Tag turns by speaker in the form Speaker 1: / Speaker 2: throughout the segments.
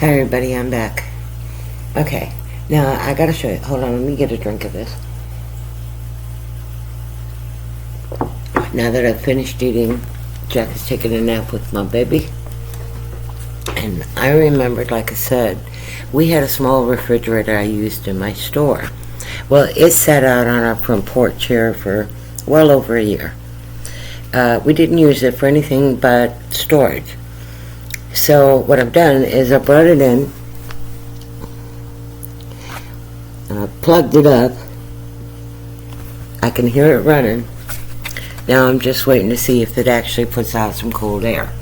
Speaker 1: Hi everybody, I'm back. Okay, now I gotta show you. Hold on, let me get a drink of this. Now that I've finished eating, Jack is taking a nap with my baby. And I remembered, like I said, we had a small refrigerator I used in my store. Well, it sat out on our front porch here for well over a year. We didn't use it for anything but storage. So what I've done is I brought it in, and I plugged it up. I can hear it running. Now I'm just waiting to see if it actually puts out some cold air.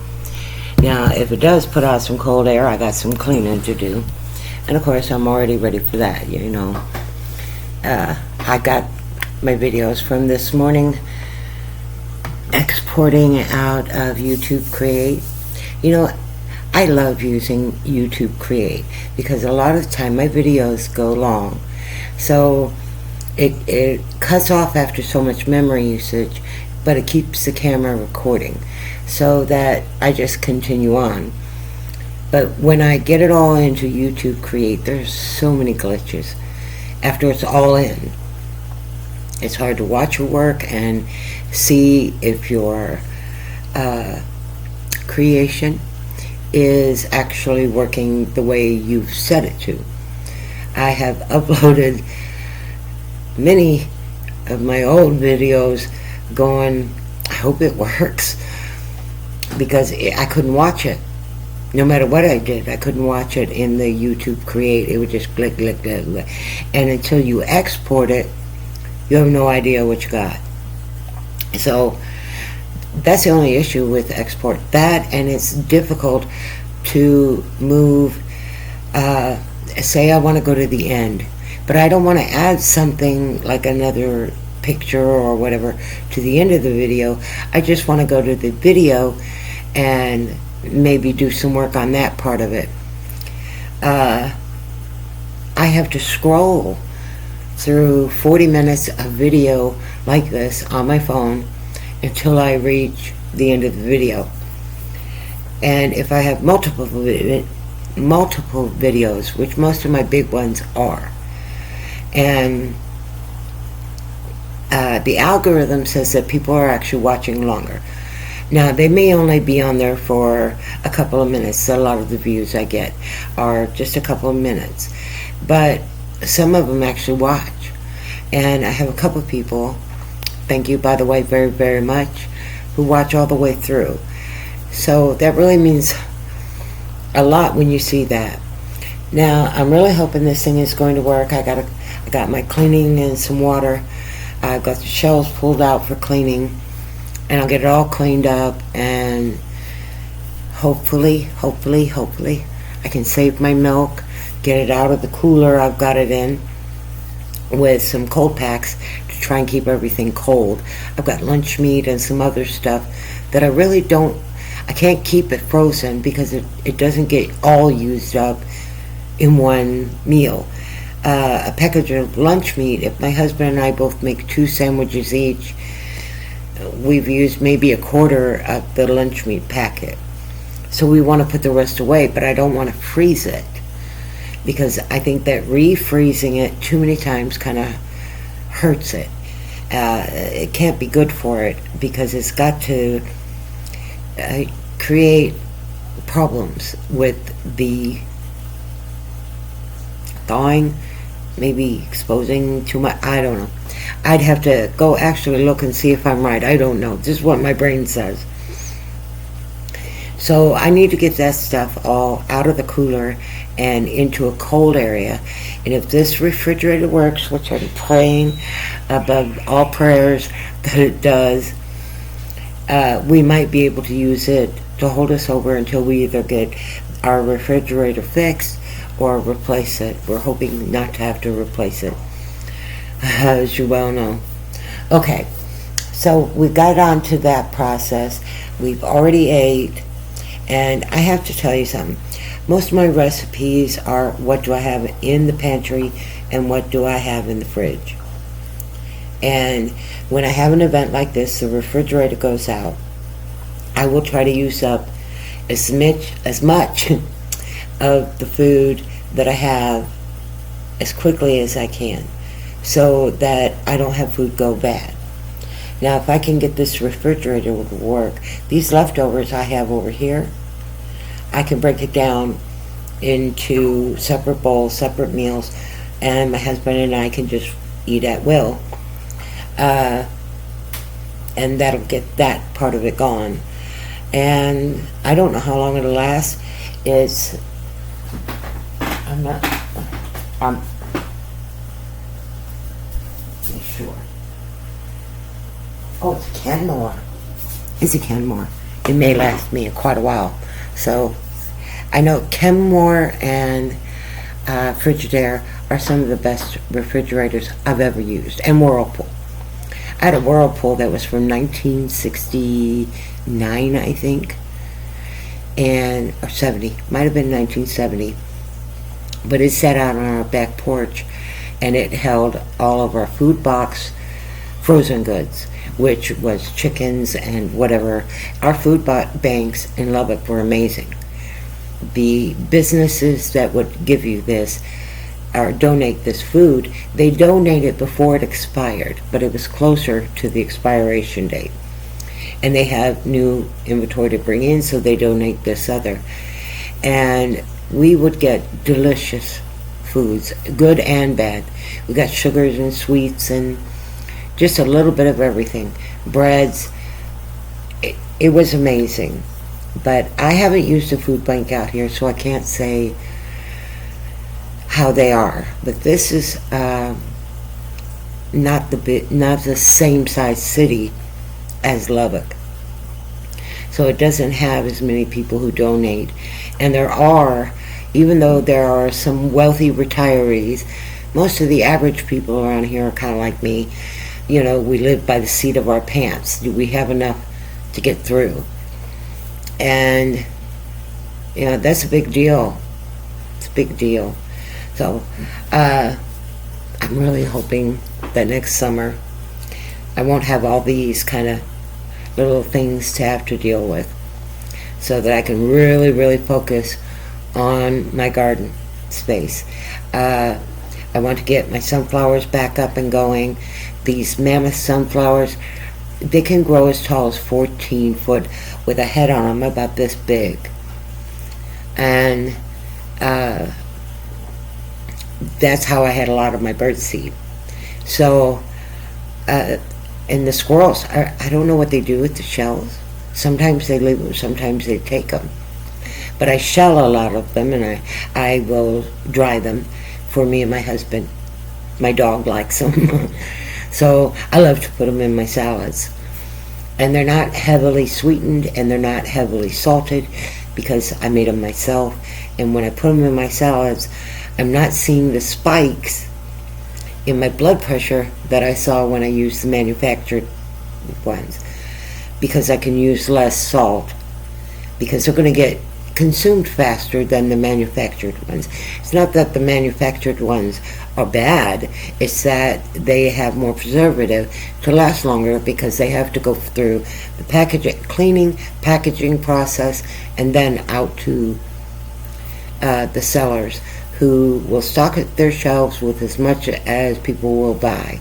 Speaker 1: Now if it does put out some cold air, I got some cleaning to do. And of course I'm already ready for that, you know. I got my videos from this morning exporting out of YouTube Create. You know, I love using YouTube Create because a lot of the time my videos go long. So it cuts off after so much memory usage, but it keeps the camera recording so that I just continue on. But when I get it all into YouTube Create, there's so many glitches. After it's all in, it's hard to watch your work and see if your creation is actually working the way you've set it to. I have uploaded many of my old videos going, I hope it works, because I couldn't watch it. No matter what I did, I couldn't watch it in the YouTube Create. It would just click, click, click, click. And until you export it, you have no idea what you got. So that's the only issue with export. That, and it's difficult to move. Say I want to go to the end, but I don't want to add something like another picture or whatever to the end of the video. I just want to go to the video and maybe do some work on that part of it. I have to scroll through 40 minutes of video like this on my phone until I reach the end of the video. And if I have multiple videos, which most of my big ones are, and the algorithm says that people are actually watching longer. Now, they may only be on there for a couple of minutes. A lot of the views I get are just a couple of minutes, but some of them actually watch. And I have a couple of people, thank you by the way very, very much, who watch all the way through. So that really means a lot when you see that. Now, I'm really hoping this thing is going to work. I got my cleaning and some water. I've got the shelves pulled out for cleaning, and I'll get it all cleaned up, and hopefully I can save my milk, get it out of the cooler I've got it in with some cold packs to try and keep everything cold. I've got lunch meat and some other stuff that I can't keep it frozen because it doesn't get all used up in one meal. A package of lunch meat, if my husband and I both make 2 sandwiches each, we've used maybe a quarter of the lunch meat packet. So we want to put the rest away, but I don't want to freeze it because I think that refreezing it too many times kind of hurts it. It can't be good for it because it's got to create problems with the thawing, maybe exposing too much. I don't know. I'd have to go actually look and see if I'm right. I don't know. This is what my brain says. So I need to get that stuff all out of the cooler and into a cold area. And if this refrigerator works, which I'm praying above all prayers that it does, we might be able to use it to hold us over until we either get our refrigerator fixed or replace it. We're hoping not to have to replace it, as you well know. Okay, so we got on to that process. We've already ate, and I have to tell you something. Most of my recipes are what do I have in the pantry and what do I have in the fridge. And when I have an event like this, the refrigerator goes out. I will try to use up as much of the food that I have as quickly as I can so that I don't have food go bad. Now, if I can get this refrigerator to work, these leftovers I have over here, I can break it down into separate bowls, separate meals, and my husband and I can just eat at will. And that'll get that part of it gone. And I don't know how long it'll last. I'm not sure. Oh, it's Kenmore. It's a Kenmore. It may last me quite a while. So I know Kenmore and Frigidaire are some of the best refrigerators I've ever used. And Whirlpool. I had a Whirlpool that was from 1969, I think. Or 70. Might have been 1970. But it sat out on our back porch, and it held all of our food box frozen goods, which was chickens and whatever. Our food banks in Lubbock were amazing. The businesses that would give you this or donate this food, they donate it before it expired, but it was closer to the expiration date. And they have new inventory to bring in, so they donate this other. And we would get delicious foods, good and bad. We got sugars and sweets and just a little bit of everything. Breads. It was amazing. But I haven't used a food bank out here, so I can't say how they are. But this is not the same size city as Lubbock. So it doesn't have as many people who donate. And there are, even though there are some wealthy retirees, most of the average people around here are kind of like me. You know, we live by the seat of our pants. Do we have enough to get through? And, you know, that's a big deal. It's a big deal. So, I'm really hoping that next summer I won't have all these kind of little things to have to deal with, so that I can really, really focus on my garden space. I want to get my sunflowers back up and going. These mammoth sunflowers, they can grow as tall as 14 foot with a head on them about this big. And that's how I had a lot of my birdseed. So, and the squirrels, I don't know what they do with the shells. Sometimes they leave them, sometimes they take them. But I shell a lot of them, and I will dry them for me and my husband. My dog likes them. So I love to put them in my salads. And they're not heavily sweetened, and they're not heavily salted, because I made them myself. And when I put them in my salads, I'm not seeing the spikes in my blood pressure that I saw when I used the manufactured ones, because I can use less salt, because they're going to get consumed faster than the manufactured ones. It's not that the manufactured ones are bad, it's that they have more preservative to last longer, because they have to go through the packaging process, and then out to the sellers, who will stock their shelves with as much as people will buy.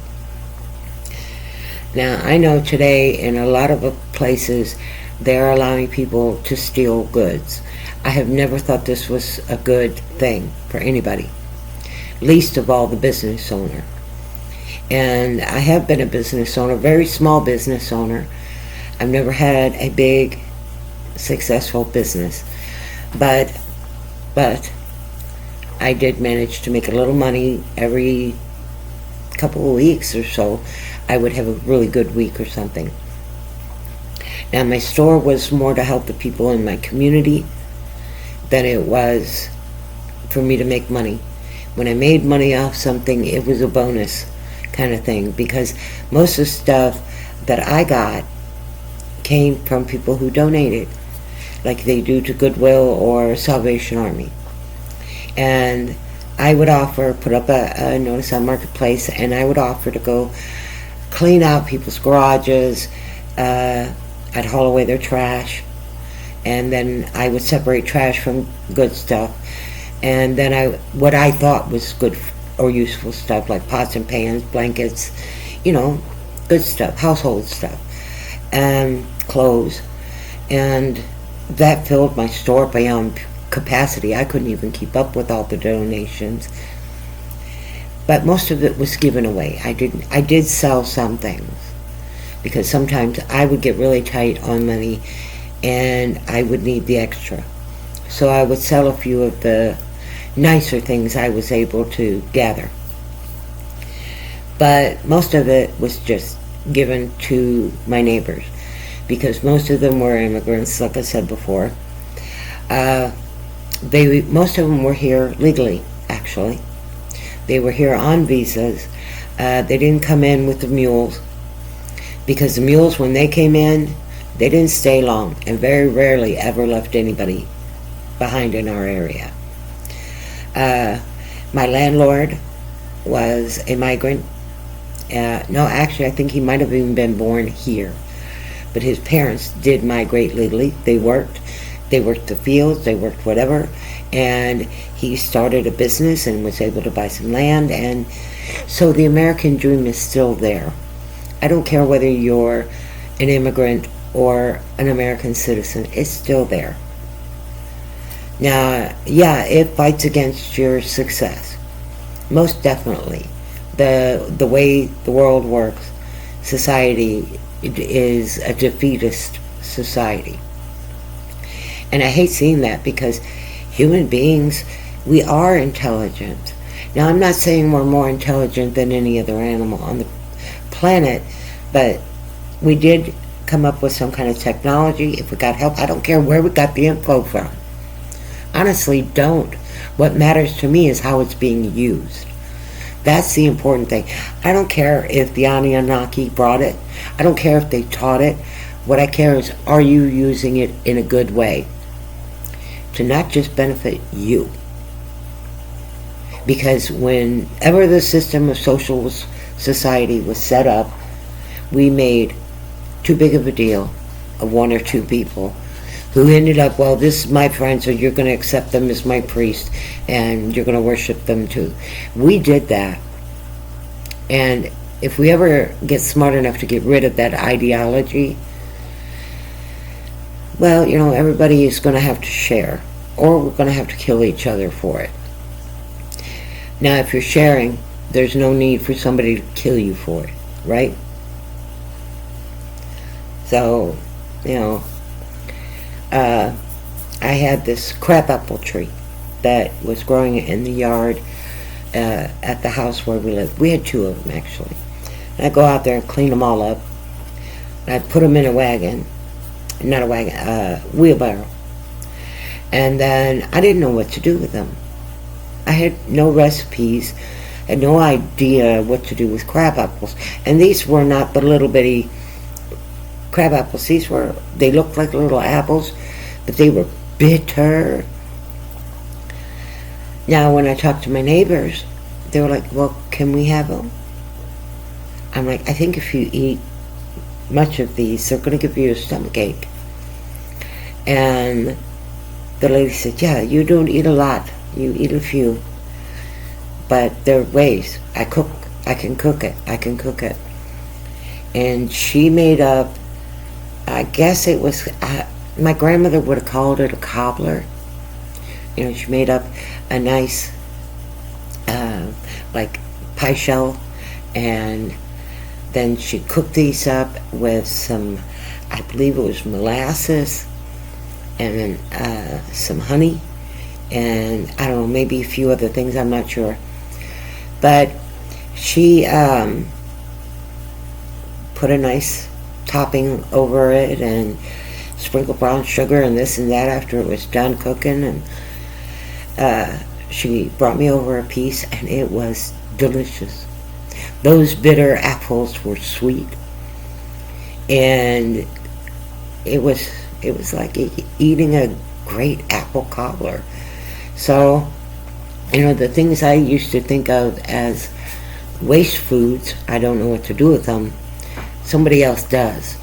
Speaker 1: Now, I know today in a lot of places they're allowing people to steal goods. I have never thought this was a good thing for anybody, least of all the business owner. And I have been a business owner, very small business owner. I've never had a big, successful business, but I did manage to make a little money every couple of weeks or so. I would have a really good week or something. Now, my store was more to help the people in my community than it was for me to make money. When I made money off something, it was a bonus kind of thing, because most of the stuff that I got came from people who donated, like they do to Goodwill or Salvation Army. And I would put up a notice on Marketplace, and I would offer to go clean out people's garages. I'd haul away their trash, and then I would separate trash from good stuff. And then what I thought was good or useful stuff, like pots and pans, blankets, good stuff, household stuff, and clothes. And that filled my store beyond capacity. I couldn't even keep up with all the donations. But most of it was given away. I did sell some things, because sometimes I would get really tight on money and I would need the extra. So I would sell a few of the nicer things I was able to gather. But most of it was just given to my neighbors, because most of them were immigrants, like I said before. Most of them were here legally, actually. They were here on visas. They didn't come in with the mules, because the mules, when they came in, they didn't stay long, and very rarely ever left anybody behind in our area. My landlord was a migrant. No, actually, I think he might have even been born here. But his parents did migrate legally. They worked the fields, they worked whatever, and he started a business and was able to buy some land, and so the American dream is still there. I don't care whether you're an immigrant or an American citizen, it's still there. Now, yeah, it fights against your success. Most definitely. The way the world works, society is a defeatist society. And I hate seeing that, because human beings, we are intelligent. Now, I'm not saying we're more intelligent than any other animal on the planet, but we did come up with some kind of technology. If we got help, I don't care where we got the info from. Honestly, don't. What matters to me is how it's being used. That's the important thing. I don't care if the Anunnaki brought it. I don't care if they taught it. What I care is, are you using it in a good way to not just benefit you? Because whenever the system of social society was set up, we made too big of a deal of one or two people who ended up, well, this is my friend, so you're going to accept them as my priest, and you're going to worship them too. We did that. And if we ever get smart enough to get rid of that ideology, well, everybody is going to have to share, or we're going to have to kill each other for it. Now, if you're sharing, there's no need for somebody to kill you for it, right? So, I had this crabapple tree that was growing in the yard at the house where we lived. We had two of them, actually. And I go out there and clean them all up. And I put them in a wagon. Not a wagon, wheelbarrow. And then I didn't know what to do with them. I had no recipes, had no idea what to do with crab apples. And these were not the little bitty crab apples. They looked like little apples, but they were bitter. Now, when I talked to my neighbors, they were like, well, can we have them? I'm like, I think if you eat much of these, they're going to give you a stomach ache. And the lady said, yeah, you don't eat a lot. You eat a few. But there are ways. I can cook it. And she made up, I guess it was, my grandmother would have called it a cobbler. She made up a nice, like, pie shell, and then she cooked these up with some, I believe it was molasses, and then some honey, and I don't know, maybe a few other things, I'm not sure. But she put a nice topping over it and sprinkled brown sugar and this and that after it was done cooking, and she brought me over a piece, and it was delicious. Those bitter apples were sweet, and it was like eating a great apple cobbler. So, the things I used to think of as waste foods, I don't know what to do with them. Somebody else does.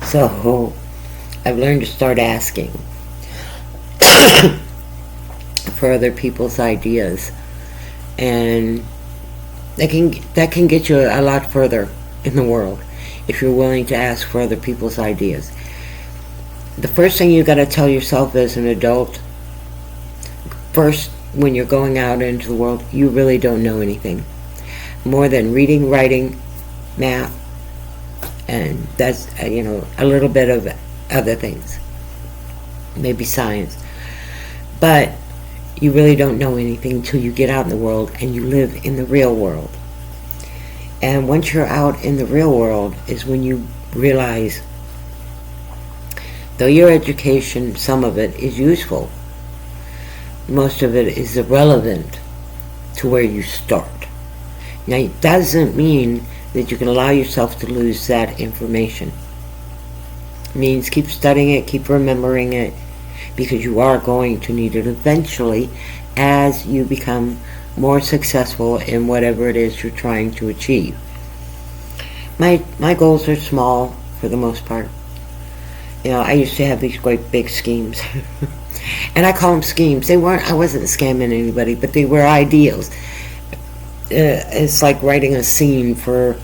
Speaker 1: So, I've learned to start asking. for other people's ideas, and that can get you a lot further in the world if you're willing to ask for other people's ideas. The first thing you got to tell yourself as an adult, first, when you're going out into the world, you really don't know anything more than reading, writing, math, and that's a little bit of other things, maybe science. But you really don't know anything until you get out in the world and you live in the real world. And once you're out in the real world is when you realize, though your education, some of it is useful, most of it is irrelevant to where you start. Now, it doesn't mean that you can allow yourself to lose that information. It means keep studying it, keep remembering it, because you are going to need it eventually as you become more successful in whatever it is you're trying to achieve. My goals are small for the most part. I used to have these great big schemes. And I call them schemes. I wasn't scamming anybody, but they were ideals. It's like writing a scene for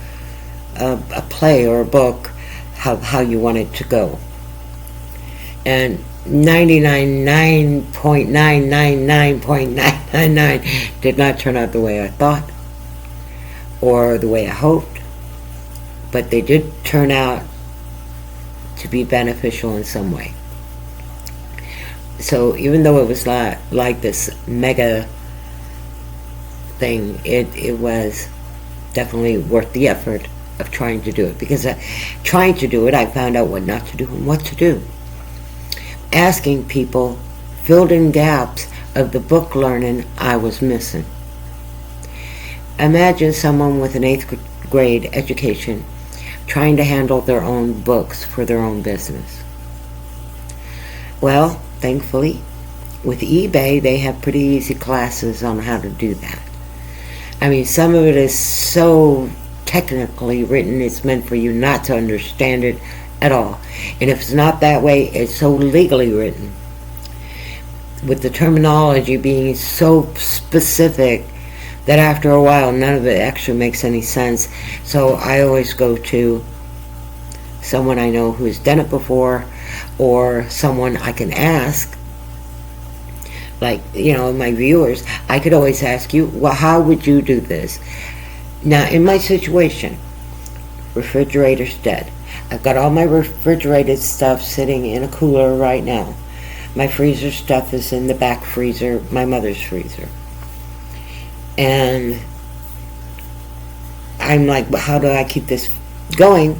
Speaker 1: a play or a book, how you want it to go. And 99.999.999 did not turn out the way I thought or the way I hoped, but they did turn out to be beneficial in some way. So even though it was not like this mega thing, it was definitely worth the effort of trying to do it, because trying to do it, I found out what not to do and what to do. Asking people filled in gaps of the book learning I was missing. Imagine someone with an 8th grade education trying to handle their own books for their own business. Well, thankfully, with eBay, they have pretty easy classes on how to do that. I mean, some of it is so technically written, it's meant for you not to understand it at all. And if it's not that way, it's so legally written, with the terminology being so specific that after a while none of it actually makes any sense. So I always go to someone I know who's done it before, or someone I can ask, like my viewers. I could always ask you, well, how would you do this? Now, in my situation, refrigerator's dead. I've got all my refrigerated stuff sitting in a cooler right now. My freezer stuff is in the back freezer, my mother's freezer. And I'm like, well, how do I keep this going?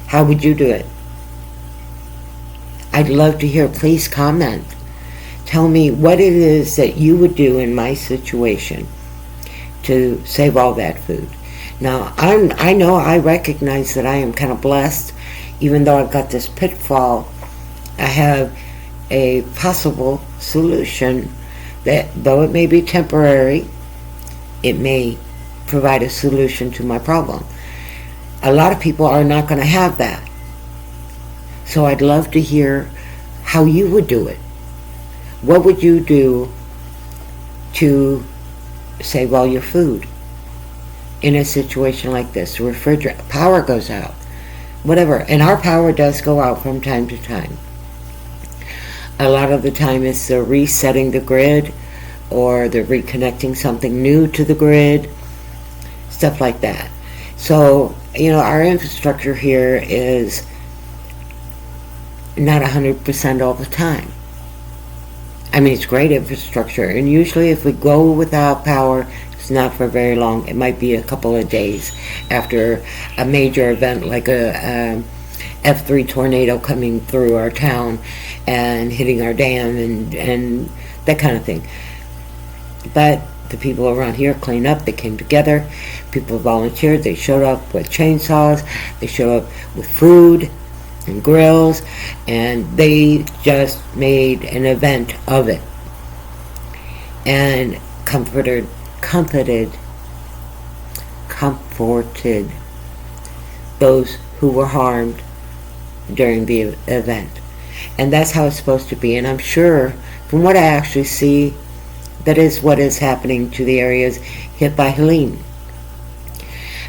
Speaker 1: How would you do it? I'd love to hear. Please comment. Tell me what it is that you would do in my situation to save all that food. Now, I recognize that I am kind of blessed. Even though I've got this pitfall, I have a possible solution that, though it may be temporary, it may provide a solution to my problem. A lot of people are not going to have that. So I'd love to hear how you would do it. What would you do to save all your food in a situation like this? Refrigerator power goes out, whatever, and our power does go out from time to time. A lot of the time it's the resetting the grid, or the reconnecting something new to the grid, stuff like that. So our infrastructure here is not 100% all the time. I mean, it's great infrastructure, and usually if we go without power, it's not for very long. It might be a couple of days after a major event like a F3 tornado coming through our town and hitting our dam and that kind of thing. But the people around here clean up. They came together. People volunteered. They showed up with chainsaws. They showed up with food and grills, and they just made an event of it and comforted those who were harmed during the event. And that's how it's supposed to be. And I'm sure from what I actually see, that is what is happening to the areas hit by Helene.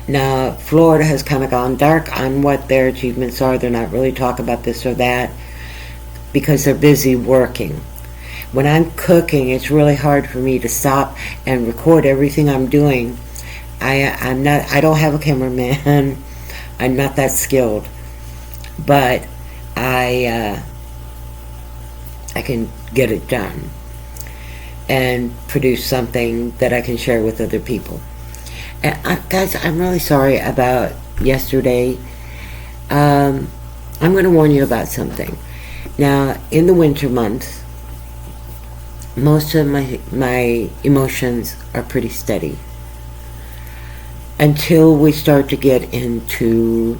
Speaker 1: Now, Florida has kind of gone dark on what their achievements are. They're not really talking about this or that because they're busy working. When I'm cooking, it's really hard for me to stop and record everything I'm doing. I don't have a cameraman. I'm not that skilled, but I can get it done and produce something that I can share with other people. And guys, I'm really sorry about yesterday. I'm going to warn you about something. Now, in the winter months, most of my emotions are pretty steady until we start to get into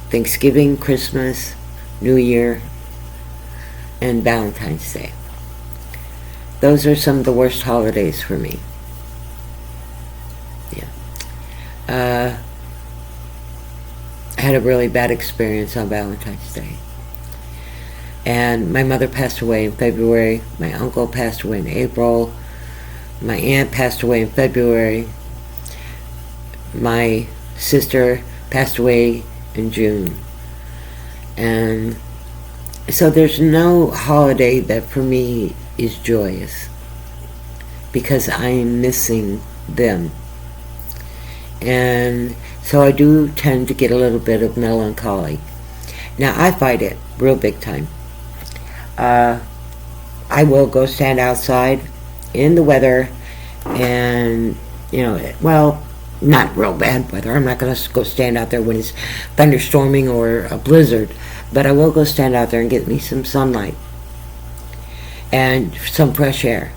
Speaker 1: Thanksgiving, Christmas, New Year, and Valentine's Day. Those are some of the worst holidays for me. Yeah. I had a really bad experience on Valentine's Day. And my mother passed away in February. My uncle passed away in April. My aunt passed away in February. My sister passed away in June. And so there's no holiday that for me is joyous because I'm missing them. And so I do tend to get a little bit of melancholy. Now, I fight it real big time. I will go stand outside in the weather and, well, not real bad weather. I'm not going to go stand out there when it's thunderstorming or a blizzard, but I will go stand out there and get me some sunlight and some fresh air.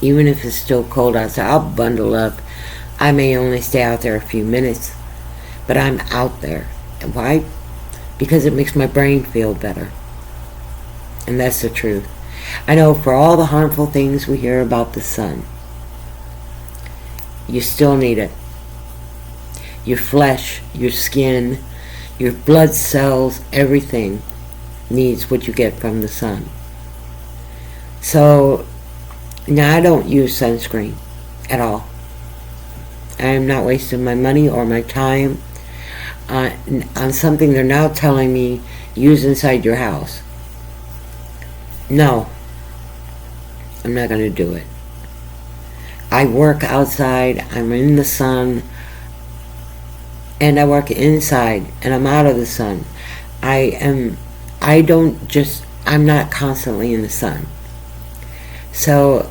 Speaker 1: Even if it's still cold outside, I'll bundle up. I may only stay out there a few minutes, but I'm out there. And why? Because it makes my brain feel better. And that's the truth. I know for all the harmful things we hear about the sun, you still need it. Your flesh, your skin, your blood cells, everything needs what you get from the sun. So, now I don't use sunscreen at all. I am not wasting my money or my time on something they're now telling me use inside your house. No, I'm not going to do it. I work outside, I'm in the sun, and I work inside, and I'm out of the sun. I'm not constantly in the sun. So,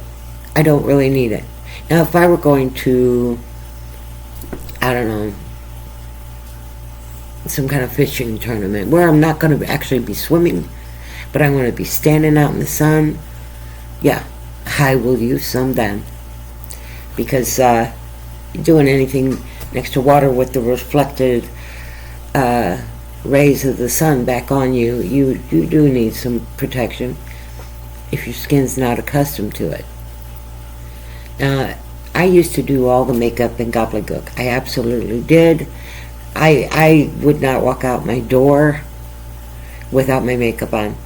Speaker 1: I don't really need it. Now, if I were going to, I don't know, some kind of fishing tournament where I'm not going to actually be swimming, but I'm going to be standing out in the sun, yeah, I will use some then. Because doing anything next to water with the reflected rays of the sun back on you, you do need some protection if your skin's not accustomed to it. Now, I used to do all the makeup in gobbledygook. I absolutely did. I would not walk out my door without my makeup on.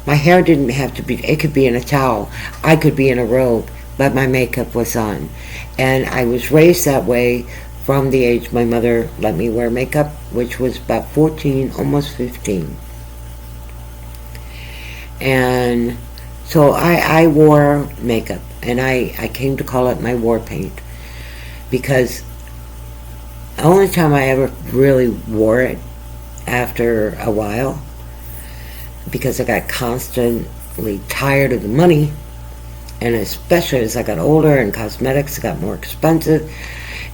Speaker 1: My hair didn't have to be, it could be in a towel. I could be in a robe, but my makeup was on. And I was raised that way from the age my mother let me wear makeup, which was about 14, almost 15. And so I wore makeup, and I came to call it my war paint, because the only time I ever really wore it after a while, because I got constantly tired of the money, and especially as I got older and cosmetics got more expensive,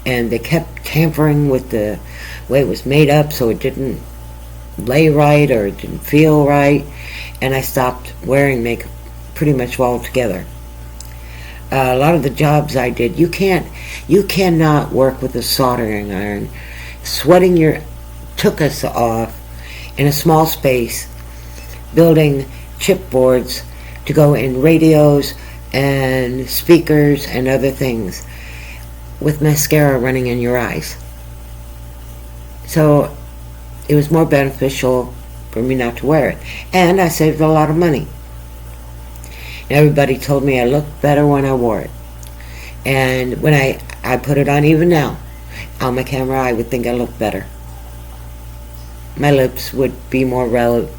Speaker 1: and they kept tampering with the way it was made up so it didn't lay right or it didn't feel right, and I stopped wearing makeup pretty much altogether. A lot of the jobs I did, you cannot work with a soldering iron. Sweating took us off in a small space, building chipboards to go in radios and speakers and other things with mascara running in your eyes. So it was more beneficial for me not to wear it, and I saved a lot of money. Everybody told me I looked better when I wore it. And when I put it on, even now, on my camera, I would think I looked better. My lips would be more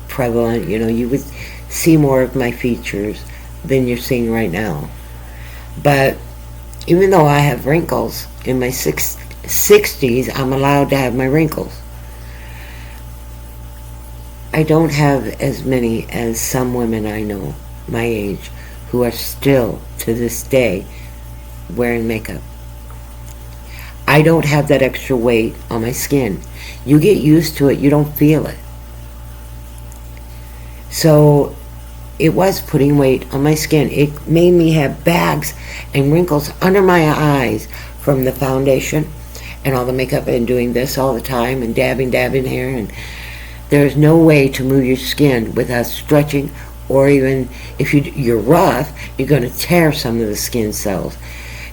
Speaker 1: prevalent. You would see more of my features than you're seeing right now. But even though I have wrinkles in my 60s, I'm allowed to have my wrinkles. I don't have as many as some women I know my age who are still to this day wearing makeup. I don't have that extra weight on my skin. You get used to it, you don't feel it. So it was putting weight on my skin. It made me have bags and wrinkles under my eyes from the foundation and all the makeup and doing this all the time and dabbing hair. And there's no way to move your skin without stretching, or even if you're rough, you're going to tear some of the skin cells.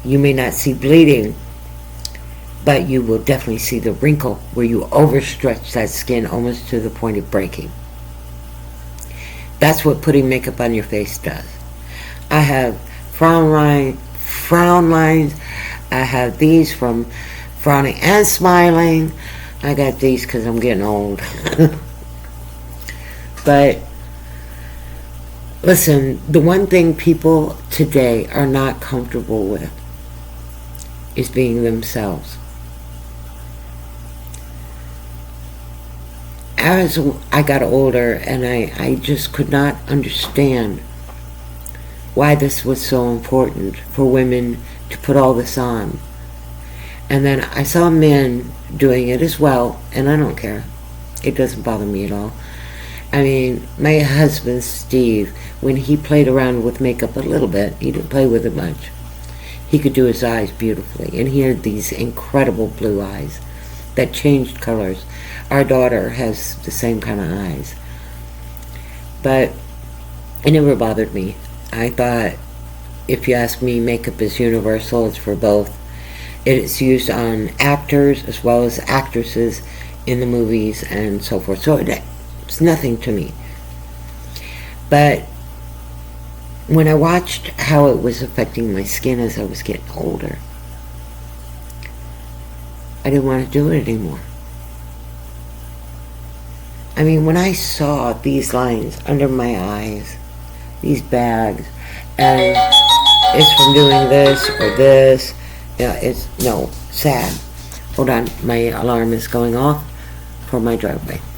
Speaker 1: You may not see bleeding, but you will definitely see the wrinkle where you overstretch that skin almost to the point of breaking. That's what putting makeup on your face does. I have frown lines. I have these from frowning and smiling. I got these because I'm getting old. But listen, the one thing people today are not comfortable with is being themselves. As I got older, and I just could not understand why this was so important for women to put all this on. And then I saw men doing it as well, and I don't care. It doesn't bother me at all. I mean, my husband, Steve, when he played around with makeup a little bit, he didn't play with it much. He could do his eyes beautifully, and he had these incredible blue eyes that changed colors. Our daughter has the same kind of eyes. But it never bothered me. I thought, if you ask me, makeup is universal. It's for both. It is used on actors as well as actresses in the movies and so forth. So it's nothing to me. But when I watched how it was affecting my skin as I was getting older, I didn't want to do it anymore. I mean, when I saw these lines under my eyes, these bags, and it's from doing this or this, it's sad. Hold on, my alarm is going off for my driveway.